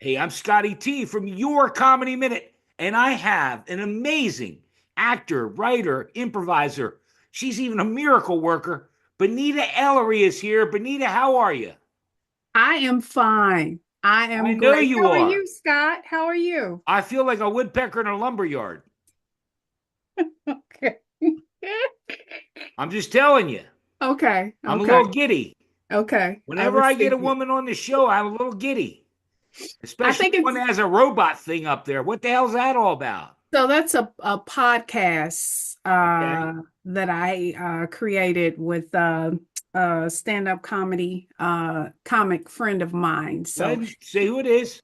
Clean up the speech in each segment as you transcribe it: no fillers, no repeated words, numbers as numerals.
Hey, I'm Scotty T from Your Comedy Minute, and I have an amazing actor, writer, improviser. She's even a miracle worker. Bonita Elery is here. Bonita, how are you? I am fine. I I am know great. you How are are. you, Scott? How are you? I feel like a woodpecker in a lumber yard. Okay. I'm just telling you, Okay. I'm a Okay. little giddy. Okay. I Whenever I get receive a it. woman on the show, I'm a little giddy, I especially think one it's that has a robot thing up there. What the hell's that all about? so that's a podcast Okay. that I created with stand-up comedy comic friend of mine. Go ahead So and say who it is.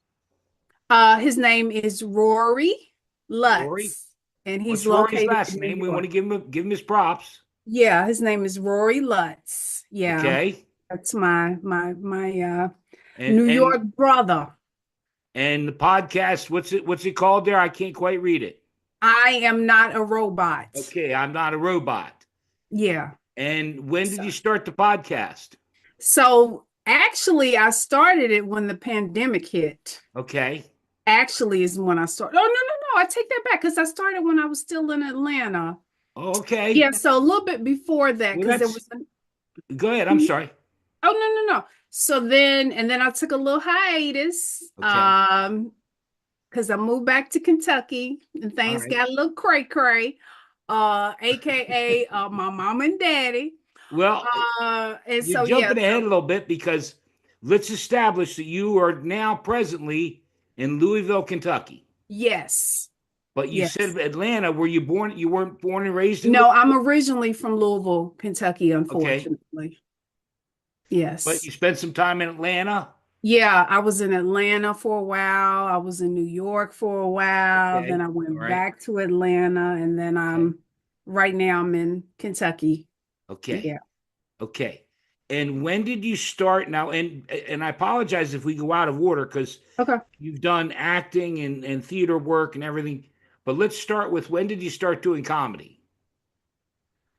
his name is Rory Rory. Lutz, and he's What's Rory's located last in New name? We want York. to give him his props. Yeah, his name is Rory Lutz. Yeah. Okay. That's my And New and York brother. and the podcast, what's it called there? I can't quite read it. I am not a robot. Okay, I'm not a robot. Yeah. And when did So, you start the podcast? so actually I started it when the pandemic hit. Okay. Actually is when I started. Oh, no. I take that back because I started when I was still in Atlanta. Oh, okay. Yeah, so a little bit before that Well, because there that's was an, go ahead. I'm sorry. oh no. So then I took a little hiatus. Okay. Because I moved back to Kentucky and All things right. got a little cray cray, aka my mom and daddy. Well, And you're so yeah, jumping ahead a so little bit because let's establish that you are now presently in Louisville, Kentucky. yes, But you yes. said Atlanta. Were you born? You weren't born and raised in No, I'm Louisville? originally from Louisville, Kentucky, Okay. unfortunately. But Yes. you spent some time in Atlanta. Yeah, I was in Atlanta for a while. I was in New York for a while. Then Okay. I All went right. back to Atlanta, and then Okay. right now I'm in Kentucky. Okay. Yeah. Okay. And when did you start now? And I apologize if we go out of order because Okay. you've done acting and theater work and everything. But let's start with when did you start doing comedy?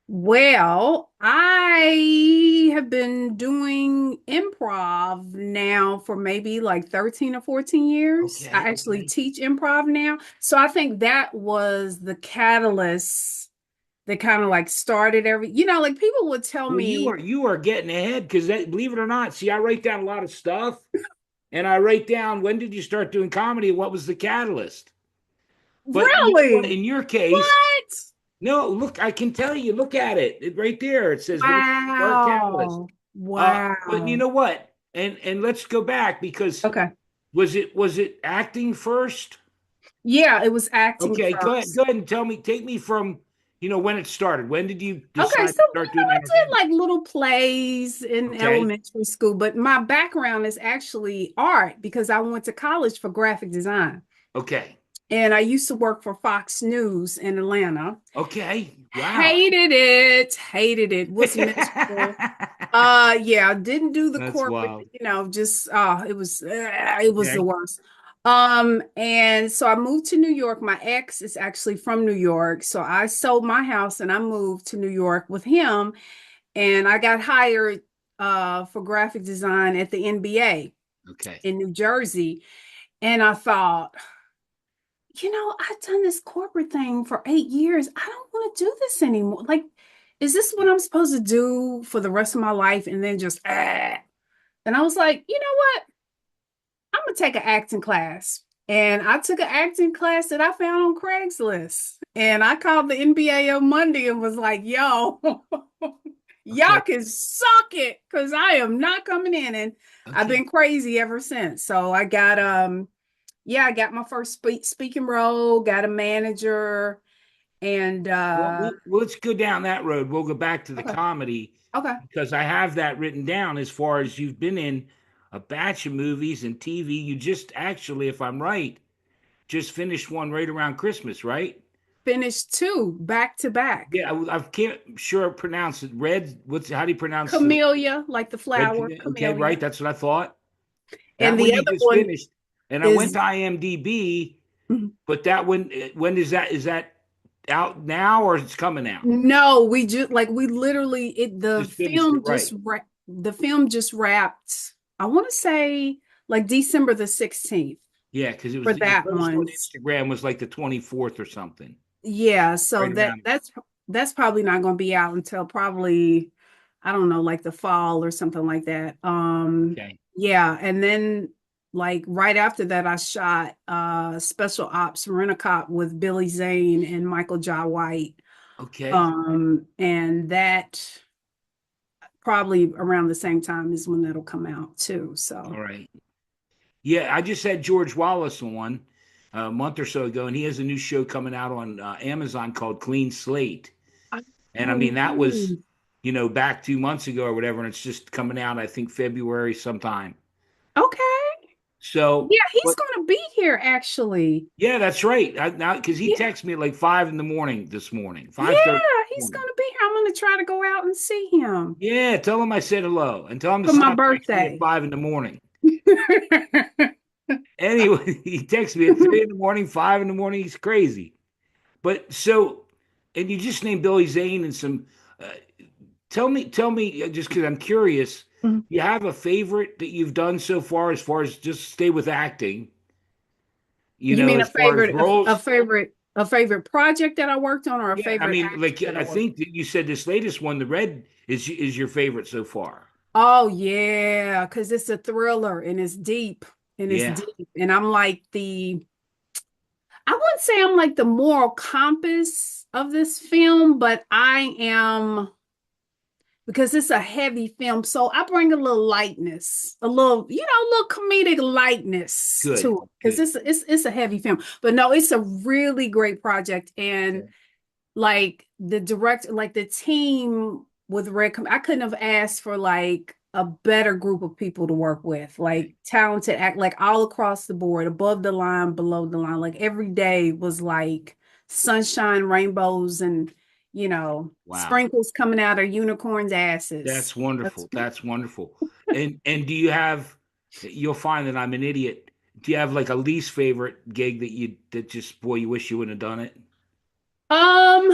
Well, I have been doing improv now for maybe like 13 or 14 years. Okay. I actually Okay. teach improv now. So I think that was the catalyst that kind of like started like people would tell Well, you me, are you are getting ahead because believe it or not, see, I write down a lot of stuff and I write down when did you start doing comedy? What was the catalyst? But you know what? really? In your case, What? no, look, I can tell you. Look at it. Right there. It says what our catalyst. Wow. But you Wow. know what? And let's go back because Okay. was it acting first? Yeah, it was acting Okay, go ahead. first. Go ahead and tell me, take me from, when it started. When did you Okay, decide so to start doing I did entertainment? like little plays in Okay. elementary school, but my background is actually art because I went to college for graphic design. Okay. And I used to work for Fox News in Atlanta. Okay. Wow. Hated it, was miserable. Yeah, didn't do the That's corporate, wild. just it was the Okay. worst. And so I moved to New York. My ex is actually from New York. So I sold my house and I moved to New York with him. And I got hired for graphic design at the NBA Okay. in New Jersey. And I thought, I've done this corporate thing for 8 years. I don't want to do this anymore. Like, is this what I'm supposed to do for the rest of my life? And then just, And I was like, you know what? I'm gonna take an acting class. And I took an acting class that I found on Craigslist. And I called the NBA on Monday and was like, yo, y'all Okay. can suck it because I am not coming in. And I've Okay. been crazy ever since. So I got my first speaking role, got a manager, and Well, let's go down that road. We'll go back to the okay, comedy okay. because I have that written down as far as you've been in a batch of movies and TV. You just actually, if I'm right, just finished one right around Christmas, right? Finished two back to back. Yeah, I can't sure pronounce it. Red. How do you pronounce the Camellia, like the red? flower, Okay, camellia. right. That's what I thought. That And one the you other just one finished, and I went is to IMDb. But that one, when is that out now or it's coming out? no, we literally Just finished it, right? the film just wrapped. I want to say like December the 16th. Yeah, because it for was the that post on one. Instagram was like the 24th or something, Yeah, so right around. that's probably not going to be out until probably I don't know, like the fall or something like that. Okay. Yeah, and then like right after that I shot Special Ops Rent-A-Cop with Billy Zane and Michael Jai White. Okay. And that probably around the same time is when that'll come out too. All So, right. Yeah, I just had George Wallace on a month or so ago, and he has a new show coming out on Amazon called Clean Slate. And I oh, mean, that was, nice. back 2 months ago or whatever, and it's just coming out, I think, February sometime. Okay. So, Yeah, he's but going to be here actually. yeah, that's right. Now, because he Yeah. texted me at like 5 in the morning this morning, 5:30 Yeah, this he's morning. going to be here. I'm going to try to go out and see him Yeah, tell him I said hello and tell him to for my stop texting me at birthday. 5 in the morning. Anyway, he texts me at 3 in the morning, 5 in the morning. He's crazy. But so, and you just named Billy Zane and some. Uh, tell me, just because I'm curious. You have a favorite that you've done so far as just stay with acting? You mean As far as roles. a favorite project that I worked on or a Yeah, I favorite mean, actor like that I I worked? think that you said this latest one, The Red, is your favorite so far. Oh yeah, because it's a thriller and it's deep and it's Yeah, deep. And I'm like I wouldn't say I'm like the moral compass of this film, but I am because it's a heavy film. So I bring a little lightness, a little comedic lightness good, to it because good. it's a heavy film. But no, it's a really great project. And Okay. like the director, like the team with I couldn't have asked for like a better group of people to work with, like talented act, like all across the board, above the line, below the line. Like every day was like sunshine, rainbows, and Wow. sprinkles coming out of unicorns' asses. That's That's wonderful. That's wonderful. And do you have? You'll find that I'm an idiot. Do you have like a least favorite gig that just boy you wish you wouldn't have done it? um,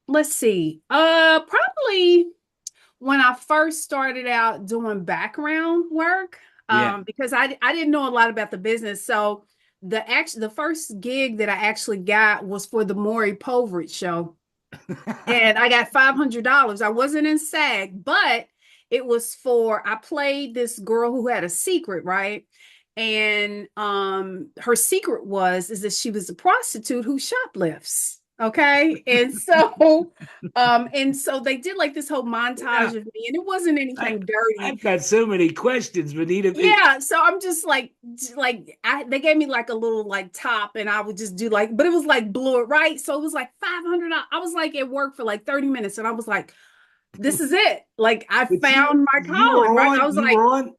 let's see. Probably when I first started out doing background work, Yeah. because I didn't know a lot about the business. So the first gig that I actually got was for the Maury Povich show. And I got $500. I wasn't in SAG, but it was for I played this girl who had a secret, right? And her secret is that she was a prostitute who shoplifts. Okay. And so they did like this whole montage Yeah. of me, and it wasn't I anything dirty. I've got so many questions, Bonita. Yeah, so I'm just like they gave me like a little like top, and I would just do like, but it was like blue, right? So it was like 500. I was like at work for like 30 minutes, and I was like, this is it. Like I But you found my you were calling, right? I on was you like, were on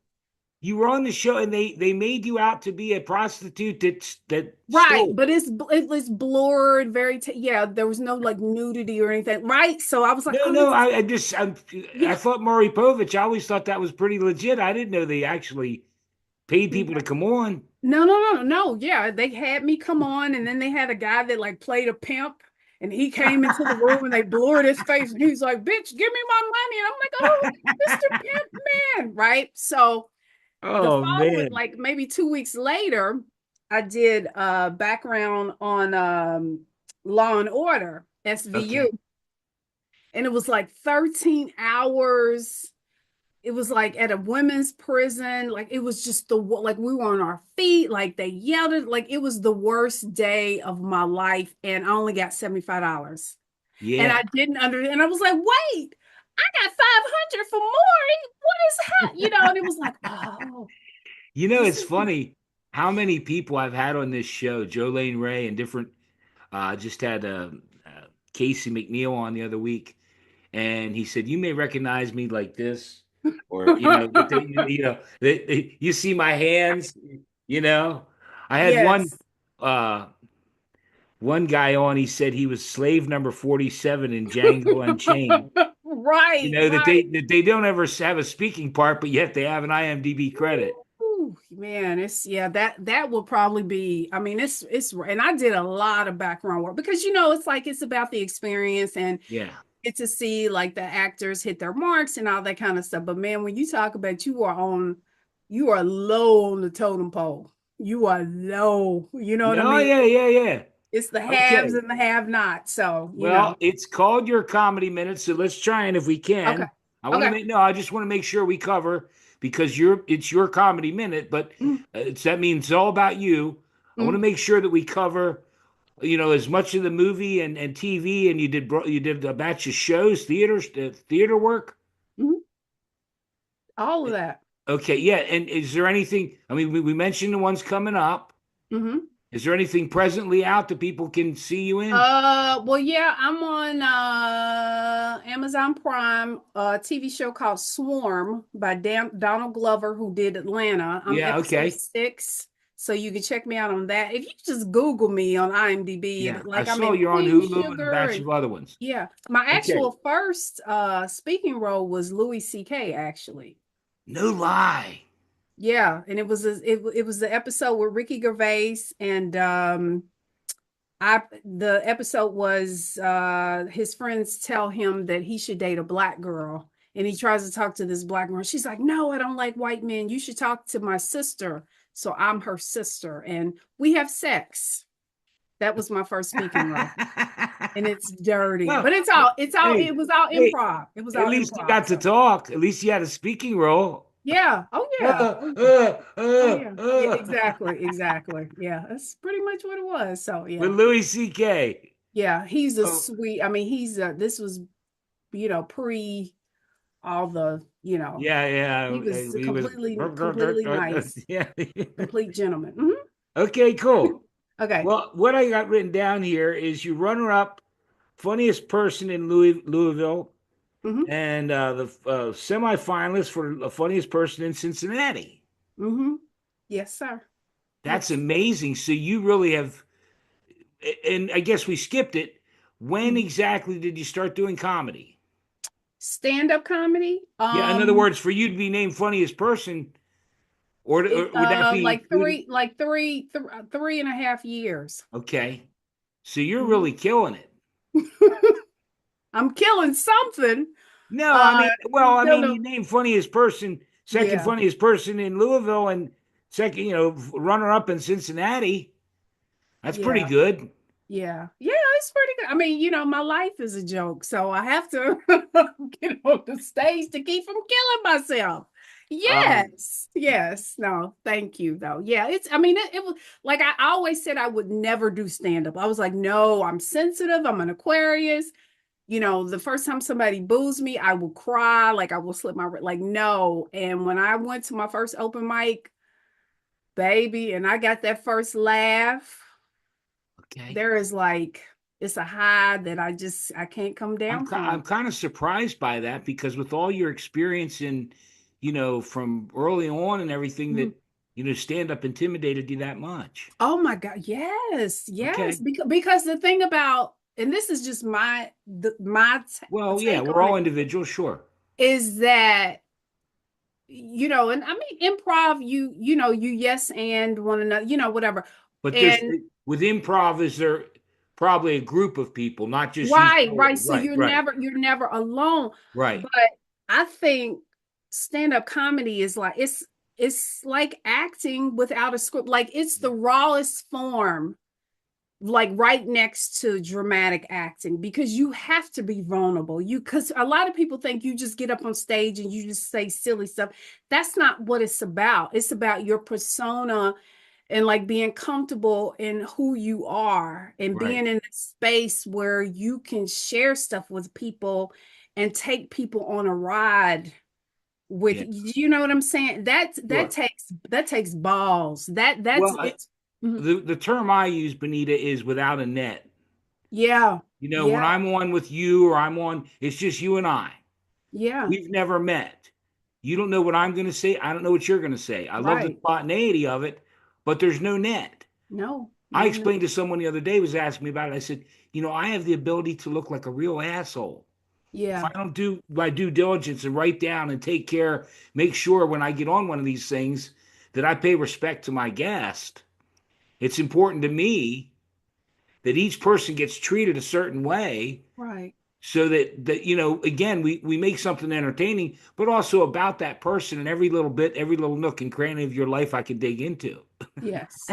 you were on the show, and they made you out to be a prostitute that right, stole. but it was blurred, yeah. There was no like nudity or anything, right? So I was like, No, oh, no, this is I yeah. thought Maury Povich. I always thought that was pretty legit. I didn't know they actually paid people to come on. No, no, no, no, no. Yeah, they had me come on, and then they had a guy that like played a pimp, and he came into the room and they blurred his face, and he's like, "Bitch, give me my money," and I'm like, "Oh, Mr. Pimp Man," right? So the Oh following, man. like maybe 2 weeks later, I did background on Law and Order SVU, Okay. and it was like 13 hours. It was like at a women's prison. Like it was just like we were on our feet. Like they yelled it. Like it was the worst day of my life. And I only got $75. And Yeah. I didn't and I was like, wait, I got 500 for more. What is that? And it was like, oh, this It's is funny how many people I've had on this show, Joe Lane Ray and different. Just had Casey McNeil on the other week, and he said, "You may recognize me like this, or you see my hands." You know, I had yes. uh, one guy on. He said he was slave number 47 in Django Unchained. Right, That right. they don't ever have a speaking part, but yet they have an IMDb credit. Ooh, man, it's yeah, that will probably be. I mean, and I did a lot of background work because it's like it's about the experience and Yeah. get to see like the actors hit their marks and all that kind of stuff. But man, when you talk about you are low on the totem pole. You are low. You know what I No, mean? yeah, yeah, yeah. It's the haves Okay. and the have-nots. So, Well, it's called your comedy minute, so let's try and if we okay. can. I want to Okay. make no, I just want to make sure we cover because it's your comedy minute, but Mm, that means it's all about you. I want to mm, make sure that we cover, as much of the movie and TV, and you did a batch of shows, theater work. mm. All of that. Okay, yeah. And is there anything? I mean, we mentioned the ones coming up. Mm-hmm. Is there anything presently out that people can see you in? Well, yeah, I'm on Amazon Prime, a TV show called Swarm by Donald Glover, who did Atlanta. I'm Yeah, episode okay. 6, so you can check me out on that. If you just Google me on IMDb, Yeah, and I like I'm saw in you're on Queen Hulu and a Sugar, batch and of other ones. yeah, my Okay. actual first speaking role was Louis C.K. actually. No lie. Yeah, and it was the episode with Ricky Gervais and I the episode was his friends tell him that he should date a black girl, and he tries to talk to this black girl. She's like, "No, I don't like white men. You should talk to my sister." So I'm her sister and we have sex. That was my first speaking role. And it's dirty. Well, But hey, it was all hey, improv. It was at all least you improv. got to So talk. At least you had a speaking role. yeah. Oh Uh, yeah. Oh yeah. Oh yeah. Yeah, uh. exactly. Exactly. Yeah. That's pretty much what it was. So With yeah. Louis C.K. Yeah, he's a Oh, sweet. I mean, this was, pre all the, yeah, he yeah. was He was. completely nice, Yeah. complete gentleman. Mhm. Okay, cool. Okay. Well, what I got written down here is you runner up funniest person in Louisville Hmm. and the semifinalist for the funniest person in Cincinnati. Hmm. Yes, sir. That's Yes. amazing. So you really have, and I guess we skipped it. When Mhm. exactly did you start doing comedy? Stand-up comedy. Yeah, in other words, for you to be named funniest person, or would that be Like included? three and a half years. Okay, so you're Mhm. really killing it. I'm killing something. No, Uh, I no, mean, no. you named funniest person, second Yeah, funniest person in Louisville, and second, runner up in Cincinnati. That's pretty yeah. good. Yeah. Yeah, it's pretty good. I mean, my life is a joke, so I have to get on the stage to keep from killing myself. Um, Yes. Yes. No, thank you though. Yeah, I mean, it was like I always said I would never do stand up. I was like, no, I'm sensitive. I'm an Aquarius. The first time somebody boos me, I will cry, like I will slip like no. And when I went to my first open mic, baby, and I got that first laugh, okay. there is like it's a high that I can't come down I'm from. kind of surprised by that because with all your experience in, from early on and everything Mhm. that, stand up intimidated you that much. Oh my God, yes, yes. Okay. Because the thing about, and this is just Well, yeah, take we're on all it, individuals, sure. is that and I mean improv, you yes and one another, whatever. But And with improv, is there probably a group of people, not just you right, right. solo. So Right, right, you're never alone. right. But I think stand-up comedy is like it's like acting without a script. Like it's the rawest form, like right next to dramatic acting, because you have to be vulnerable. Because a lot of people think you just get up on stage and you just say silly stuff. That's not what it's about. It's about your persona and like being comfortable in who you are and Right. being in a space where you can share stuff with people and take people on a ride with Yeah. you. Know what I'm saying? Sure. That takes balls. That's Well, it's mhm. the term I use, Bonita, is without a net. Yeah, When yeah, I'm on with you or I'm on, it's just you and I. yeah, We've never met. You don't know what I'm going to say. I don't know what you're going to say. I love the right. spontaneity of it, but there's no net. No, I no, no. explained to someone the other day, was asking me about it. I said, I have the ability to look like a real asshole. If I Yeah, don't do my due diligence and write down and take care, make sure when I get on one of these things that I pay respect to my guest, it's important to me that each person gets treated a certain way right. so that again, we make something entertaining, but also about that person, and every little bit, every little nook and cranny of your life I can dig into. Yes,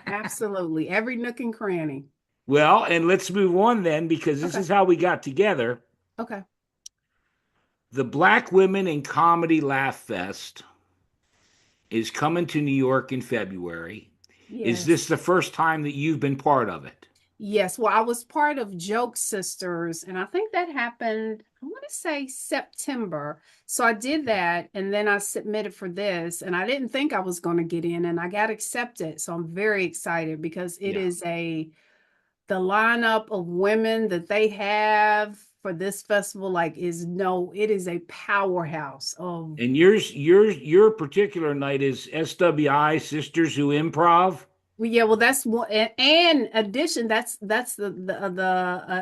absolutely. Every nook and cranny. Well, and let's move on then, because this Okay. is how we got together. Okay. The Black Women in Comedy Laugh Fest is coming to New York in February. Is Yes. this the first time that you've been part of it? Yes. Well, I was part of Joke Sisters, and I think that happened, I want to say September. So I did that, and then I submitted for this, and I didn't think I was going to get in, and I got accepted. So I'm very excited because it Yeah. is the lineup of women that they have for this festival, like, is no, it is a powerhouse of. And your particular night is SWI Sisters Who Improv. Well, yeah, well, that's one, and addition, that's the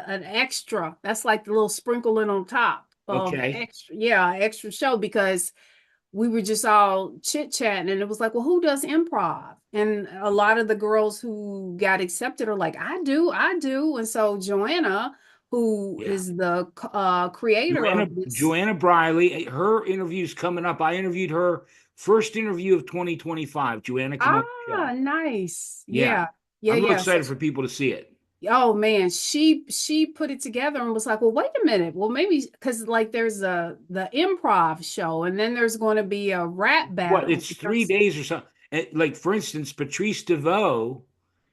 an extra. That's like the little sprinkling on top of Okay. extra, yeah, extra show because we were just all chit-chatting and it was like, well, who does improv? And a lot of the girls who got accepted are like, I do. And so Joanna, who Yeah. is the creator Joanna of this. Joanna Briley, her interview's coming up. I interviewed her first interview of 2025. Joanna, come on the show. Nice. Yeah. Yeah. Yeah, I'm real yeah. So excited for people to see it. oh man, she put it together and was like, well, wait a minute. Well, maybe because like there's the improv show and then there's going to be a rap What, battle. it's 3 days or something. Like, for instance, Patrice DeVoe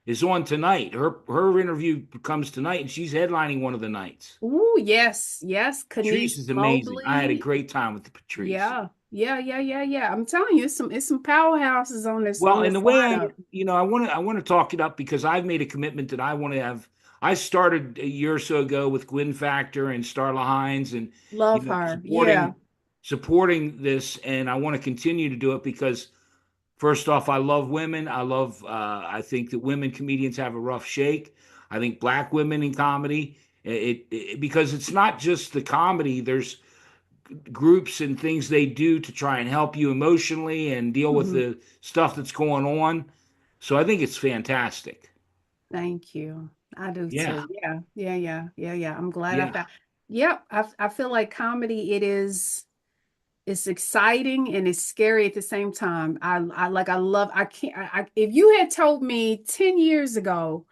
is on tonight. Her interview comes tonight, and she's headlining one of the nights. Oh, yes, yes. Patrice Kanice is amazing. I had a Mobley. great time with Patrice. Yeah, yeah, yeah, yeah, yeah. I'm telling you, it's some powerhouses on this Well, and the way lineup. I want to talk it up because I've made a commitment that I want to have. I started a year or so ago with Gwyn Factor and Starla Hines, and Love her. Yeah. supporting this, and I want to continue to do it because first off, I love women. I think that women comedians have a rough shake. I think black women in comedy, because it's not just the comedy. There's groups and things they do to try and help you emotionally and deal with Mhm. the stuff that's going on. So I think it's fantastic. Thank you. I do Yeah, too. Yeah, yeah, yeah, yeah, yeah. I'm glad I yeah. found. Yep, I feel like comedy, it's exciting and it's scary at the same time. I like I love I can't if you had told me 10 years ago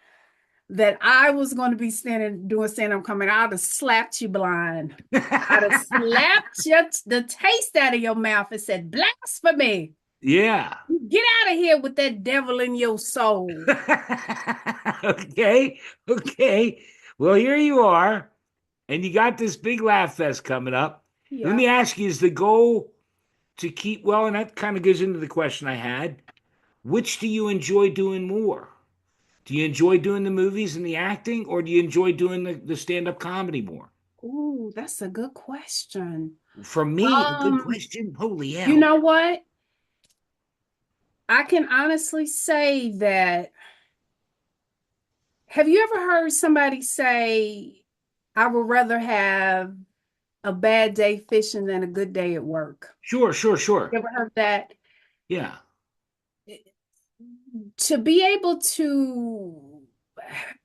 that I was going to be standing doing stand-up comedy, I'd have slapped you blind. I'd have slapped the taste out of your mouth and said, blasphemy. Yeah. Get out of here with that devil in your soul. Okay. Okay. Well, here you are, and you got this big laugh fest coming up. Let Yeah. me ask you, is the goal to keep, well, and that kind of goes into the question I had. Which do you enjoy doing more? Do you enjoy doing the movies and the acting, or do you enjoy doing the stand-up comedy more? Ooh, that's a good question. From me, a good Um, question. Holy you hell. know what? I can honestly say that. Have you ever heard somebody say, I would rather have a bad day fishing than a good day at work? Sure, sure, sure. You ever heard that? Yeah. To be able to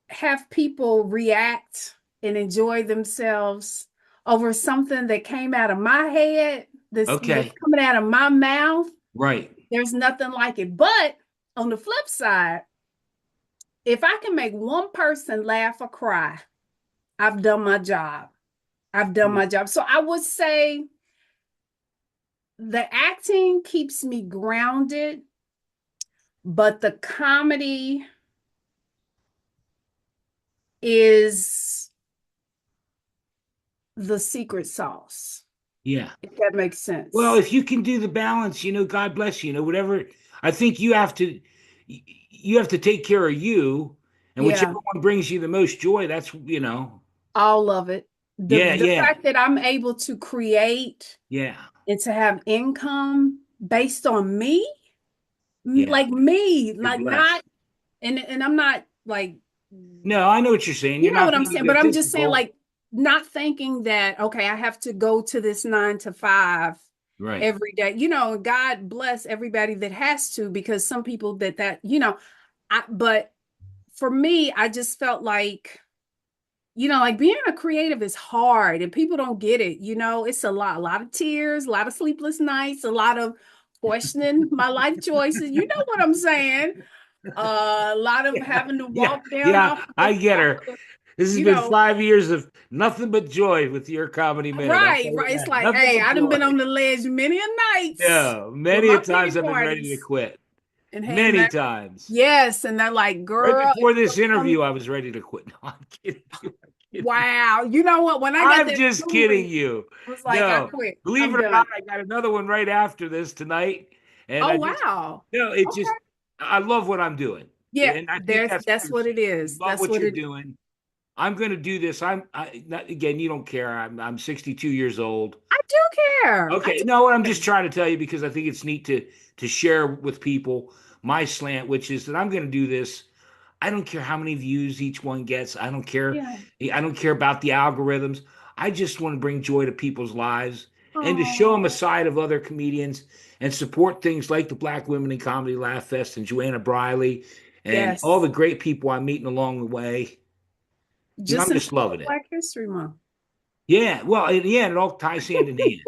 have people react and enjoy themselves over something that came out of my head, that's Okay. coming out of my mouth, Right. there's nothing like it. But on the flip side, if I can make one person laugh or cry, I've done my job. I've done my job. So I would say the acting keeps me grounded, but the comedy is the secret sauce, Yeah. if that makes Well, sense. if you can do the balance, God bless you. Whatever. I think you have to take care of you, and whichever Yeah, one brings you the most joy, that's. all of it. The Yeah, the yeah, fact that I'm able to create yeah, and to have income based on me, yeah. like me, You're like blessed. not, and I'm not like, No, I know what you're saying. you You're know not what I'm being saying, but I'm just saying, egotistical. like, not thinking that, okay, I have to go to this 9 to 5 Right. every day. God bless everybody that has to, because some people but for me, I just felt like like being a creative is hard and people don't get it. It's a lot of tears, a lot of sleepless nights, a lot of questioning my life choices. You know what I'm saying? A lot of Yeah, having to yeah, walk down yeah. off I get off her. the, This has you been know, 5 years of nothing but joy with your comedy minute. I'll right, tell you right. It's that. like, Nothing hey, but I done joy. been on the ledge many a nights No, with many a my pity times I've been ready to parties quit. and Many times. yes, and they're like, Right girl, before this um, interview, I was ready to quit. No, I'm kidding you. I'm kidding you. wow. You know what? When I got I'm that just kidding movie, you. I was like, I No, quit. believe I'm it or not, done. I got another one right after this tonight. And Oh I just, wow. no, it Okay. just, I love what I'm doing. Yeah, And I think that's what that's you're what it saying. You is. love That's what what you're it doing. I'm going to do this. Not, again, you don't care. I'm 62 years old. I do care. I Okay. do No, I'm care. just trying to tell you because I think it's neat to share with people my slant, which is that I'm going to do this. I don't care how many views each one gets. I don't care. Yeah. I don't care about the algorithms. I just want to bring joy to people's lives and to show them a Oh, side of other comedians and support things like the Black Women in Comedy Laugh Fest and Joanna Briley and all yes. the great people I'm meeting along the way. And Just I'm in just time for loving it. Black History Month. Yeah. Well, yeah, it all ties hand in hand.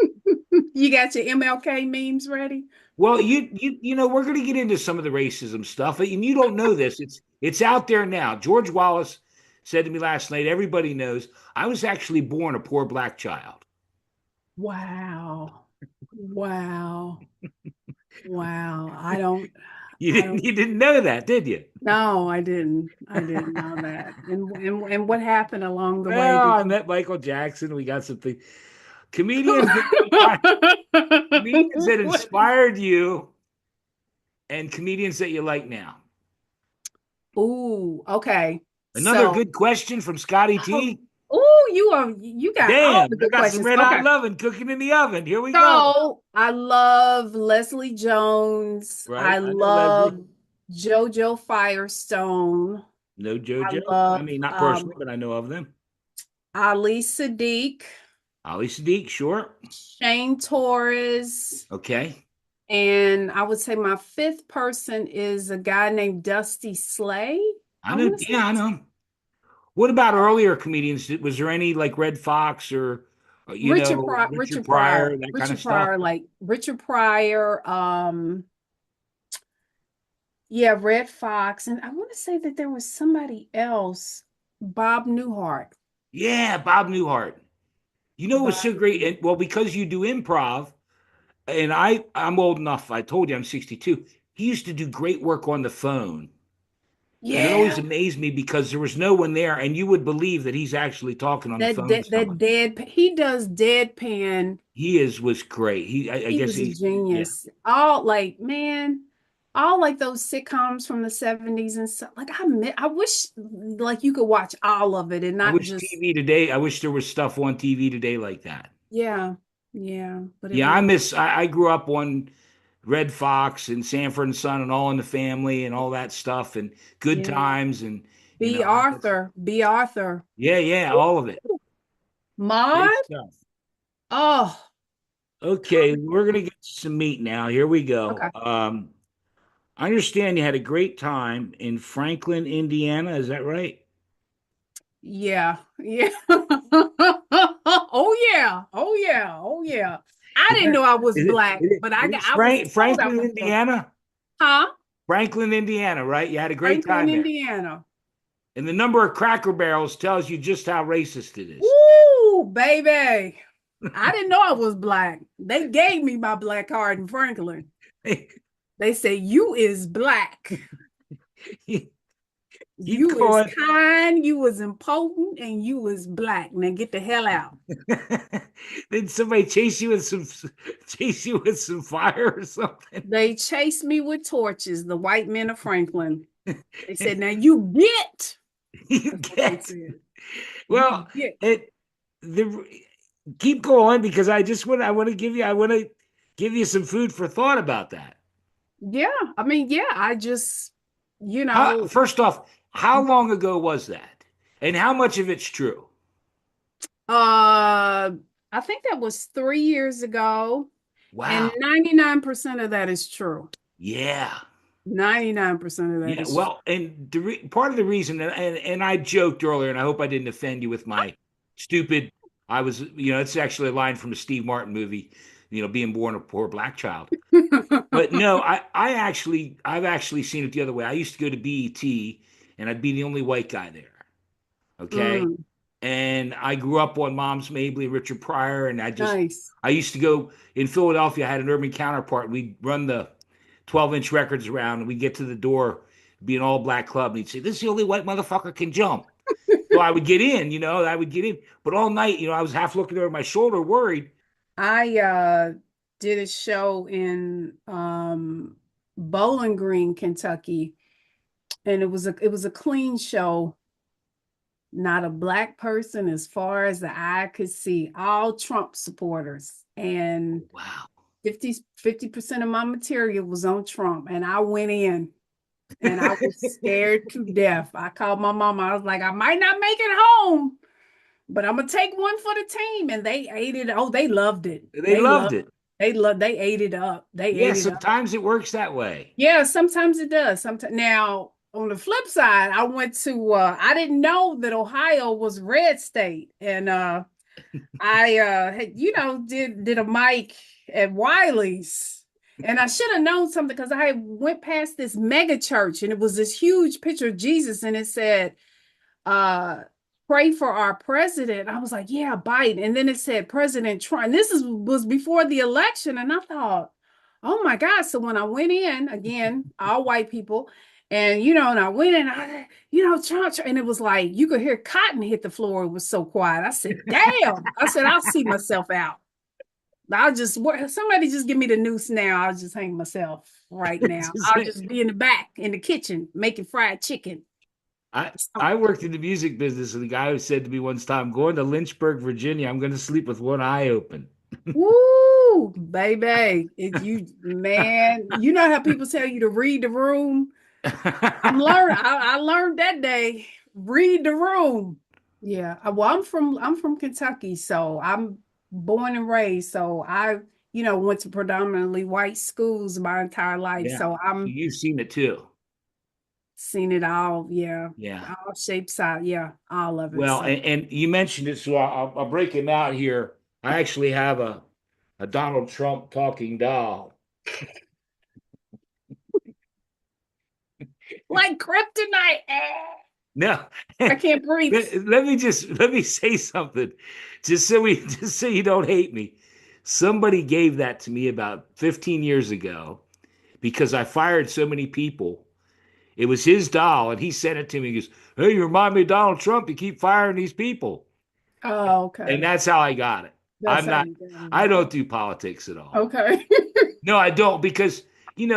You got your MLK memes ready? Well, we're going to get into some of the racism stuff, and you don't know this. It's out there now. George Wallace said to me last night, everybody knows I was actually born a poor black child. Wow. Wow. Wow. You I didn't don't, you didn't know that, did you? no, I didn't. I didn't know that. And what happened along the way? Well, Did I you? met Michael Jackson. We got something. Comedians that inspired, comedians that What? inspired you and comedians that you like now. Ooh, okay. Another So, good question from Scotty oh, T. you got all Damn, the I good got some questions. red hot Okay. loving cooking in the oven. Here we go. So I love Leslie Jones. I Right? I know Leslie. love JoJo Firestone. No I JoJo. I love mean, not personally, but I know of them. Ali Sadiq, Ali Sadiq, sure. Shane Torres, Okay. and I would say my fifth person is a guy named Dusty Slay. I I know. want to say Yeah, I know. What about earlier comedians? Was there any like Red Fox or, Richard Pryor, that kind of Richard stuff? Pryor, like Richard Pryor, yeah, Red Fox, and I want to say that there was somebody else, Bob Newhart. Yeah, Bob Newhart. You know, it was Bob. so great. And well, because you do improv, and I'm old enough, I told you I'm 62. He used to do great work on the phone. And it always Yeah, amazed me because there was no one there, and you would believe that he's actually talking on the phone to that someone. dead he does deadpan. He was great. I He guess was a he's yeah. genius. All like man, all like those sitcoms from the 70s and stuff. Like I wish like you could watch all of it and I not wish just TV today. I wish there was stuff on TV today like that. yeah, yeah, but it Yeah, would I grew up on Red Fox and Sanford and Son and All in the Family and all that stuff and Good yeah. Times and B. I miss Arthur, B. Arthur. yeah, yeah, all of it. Great Maud? stuff. Oh, Okay, we're gonna get to some meat now. Here we go. okay. I understand you had a great time in Franklin, Indiana. Is that right? Yeah, yeah. Oh yeah. Oh yeah. Oh yeah. I Is didn't that know I was is it black, is it, but is it I was told I Franklin, was black. Indiana? Huh? Franklin, Indiana, right? You had a great Franklin, time there. Indiana. And the number of Cracker Barrels tells you just how racist it is. Woo, baby. I didn't know I was black. They gave me my black card in Franklin. They say you is black. Keep You is going. kind, you was important, and you was black. Now get the hell out. Did somebody chase you with some fire or something? They chased me with torches, the white men of Franklin. They said, now you get. You That's what they get said. You well. get. It the keep going because I want to give you some food for thought about that. Yeah. I mean, yeah, I just, you How know, first off, how long ago was that, and how much of it's true? I think that was 3 years ago, and Wow. 99% of that is true. Yeah. 99% of that Yeah, is well, and part of the reason, and I joked earlier, and I hope I didn't offend you with my stupid. I was, it's actually a line from a Steve Martin movie, being born a poor black child. true. But no, I've actually seen it the other way. I used to go to BET, and I'd be the only white guy there. Okay, Mm, and I grew up on Mom's Mabley, Richard Pryor, and nice. I used to go in Philadelphia. I had an urban counterpart. We'd run the 12-inch records around, and we'd get to the door, be an all black club, and he'd say, "This is the only white motherfucker can jump." So I would get in, I would get in, but all night, I was half looking over my shoulder, worried. I did a show in Bowling Green, Kentucky, and it was a clean show. Not a black person as far as the eye could see, all Trump supporters. And Wow. 50% of my material was on Trump. And I went in and I was scared to death. I called my mama. I was like, I might not make it home, but I'm gonna take one for the team. And they ate it. Oh, they loved it. They loved it. They ate it up. They Yeah, ate it up. sometimes it works that way. Yeah, sometimes it does. Sometimes now on the flip side, I went to I didn't know that Ohio was red state. And I did a mic at Wiley's. And I should have known something because I went past this mega church and it was this huge picture of Jesus and it said, uh, pray for our president. I was like, yeah, Biden. And then it said President Trump. And was before the election. And I thought, oh my God. So when I went in, again, all white people, and I went in, Trump, and it was like you could hear cotton hit the floor. It was so quiet. I said, damn. I said, I'll see myself out. Somebody just give me the noose now. I'll just hang myself right now. I'll just be in the back in the kitchen making fried chicken. I worked in the music business, and the guy who said to me once time, "Going to Lynchburg, Virginia, I'm going to sleep with one eye open." Woo, baby. Man, you know how people tell you to read the room? I learned that day. Read the room. Yeah. Well, I'm from Kentucky, so I'm born and raised. So I, went to predominantly white schools my entire life. Yeah, So so I'm you've seen it too. seen it all. Yeah. Yeah. All shapes out. Yeah. All of it. Well, So and you mentioned it, so I'll break him out here. I actually have a Donald Trump talking doll. like kryptonite. No, I can't breathe. let me say something, just so you don't hate me. Somebody gave that to me about 15 years ago because I fired so many people. It was his doll, and he sent it to me. He goes, "Hey, you remind me of Donald Trump. You keep firing these people," Oh, and okay. that's how I got it. That's I'm how not. you got I it. don't do politics at all. Okay. No, I don't because and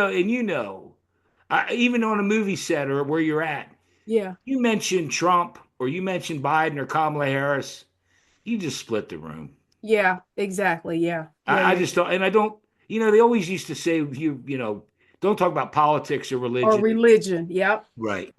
even on a movie set or where you're at, Yeah. you mention Trump or you mention Biden or Kamala Harris, you just split the room. Yeah, exactly. Yeah. Yeah, I yeah. just don't, and I don't. They always used to say don't talk about politics or Or religion. religion. Yep. Right.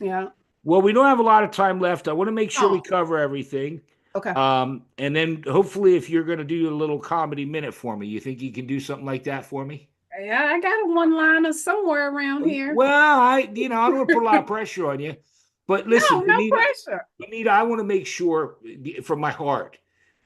Yeah. Well, we don't have a lot of time left. I want to make sure we Oh, cover everything. okay. And then hopefully, if you're going to do a little comedy minute for me, you think you can do something like that for me? Yeah, I got a one-liner somewhere around here. Well, I don't want to put a lot of pressure on you, but listen, No, no pressure. Benita, I want to make sure from my heart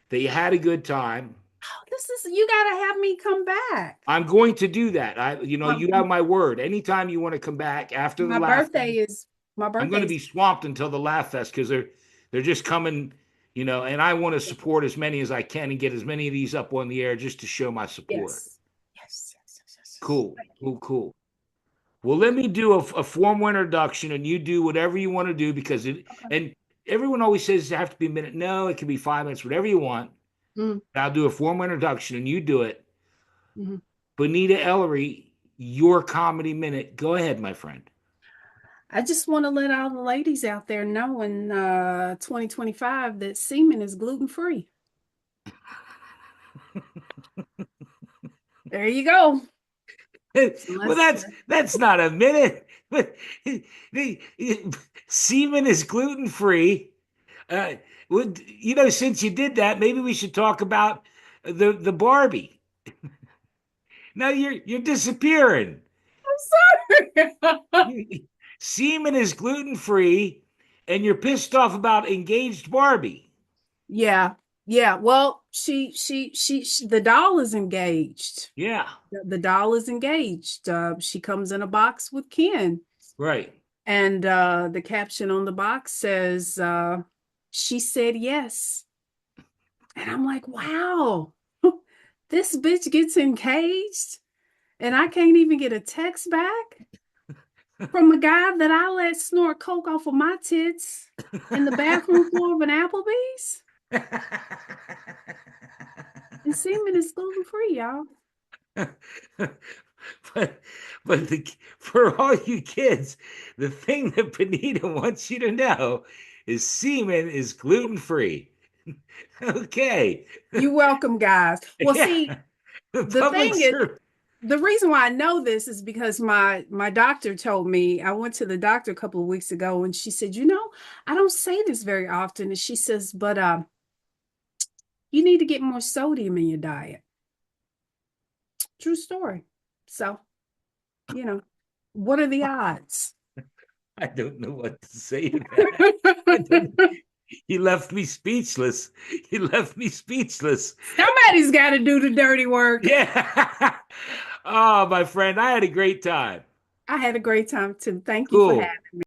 that you had a good time. Oh, you gotta have me come back. I'm going to do that. My, You have my word. Anytime you want to come back after the my laugh, birthday is my I'm going to birthday's be swamped until the laugh fest because they're just coming, and I want to support as many as I can and get as many of these up on the air just to show my support. yes. Yes, yes, yes, yes, yes. Cool, Thank you. cool, cool. Well, let me do a formal introduction, and you do whatever you want to do because Okay. and everyone always says it have to be a minute. No, it can be 5 minutes, whatever you want. Mm, I'll do a formal introduction, and you do it. mhm. Bonita Elery, your comedy minute. Go ahead, my friend. I just want to let all the ladies out there know in 2025 that semen is gluten free. There you go. Well, Let's that's not a minute. The semen is gluten free. Since you did that, maybe we should talk about the Barbie. Now you're disappearing. I'm sorry. Semen is gluten free, and you're pissed off about engaged Barbie. Yeah. Yeah. Well, the doll is engaged. Yeah, The doll is engaged. She comes in a box with Ken. right. And the caption on the box says, she said yes. And I'm like, wow, this bitch gets engaged and I can't even get a text back from a guy that I let snort coke off of my tits in the bathroom floor of an Applebee's. And semen is gluten free, y'all. but for all you kids, the thing that Bonita wants you to know is semen is gluten free. Okay. You welcome, guys. Well, Yeah. see, The the public thing is, service. the reason why I know this is because my doctor told me. I went to the doctor a couple of weeks ago and she said, I don't say this very often. And she says, but you need to get more sodium in your diet. True story. So, you know, what are the odds? I don't know what to say to that. I don't, you left me speechless. You left me speechless. Somebody's got to do the dirty work. Yeah. Oh, my friend, I had a great time. I had a great time too. Thank you for Cool. having me.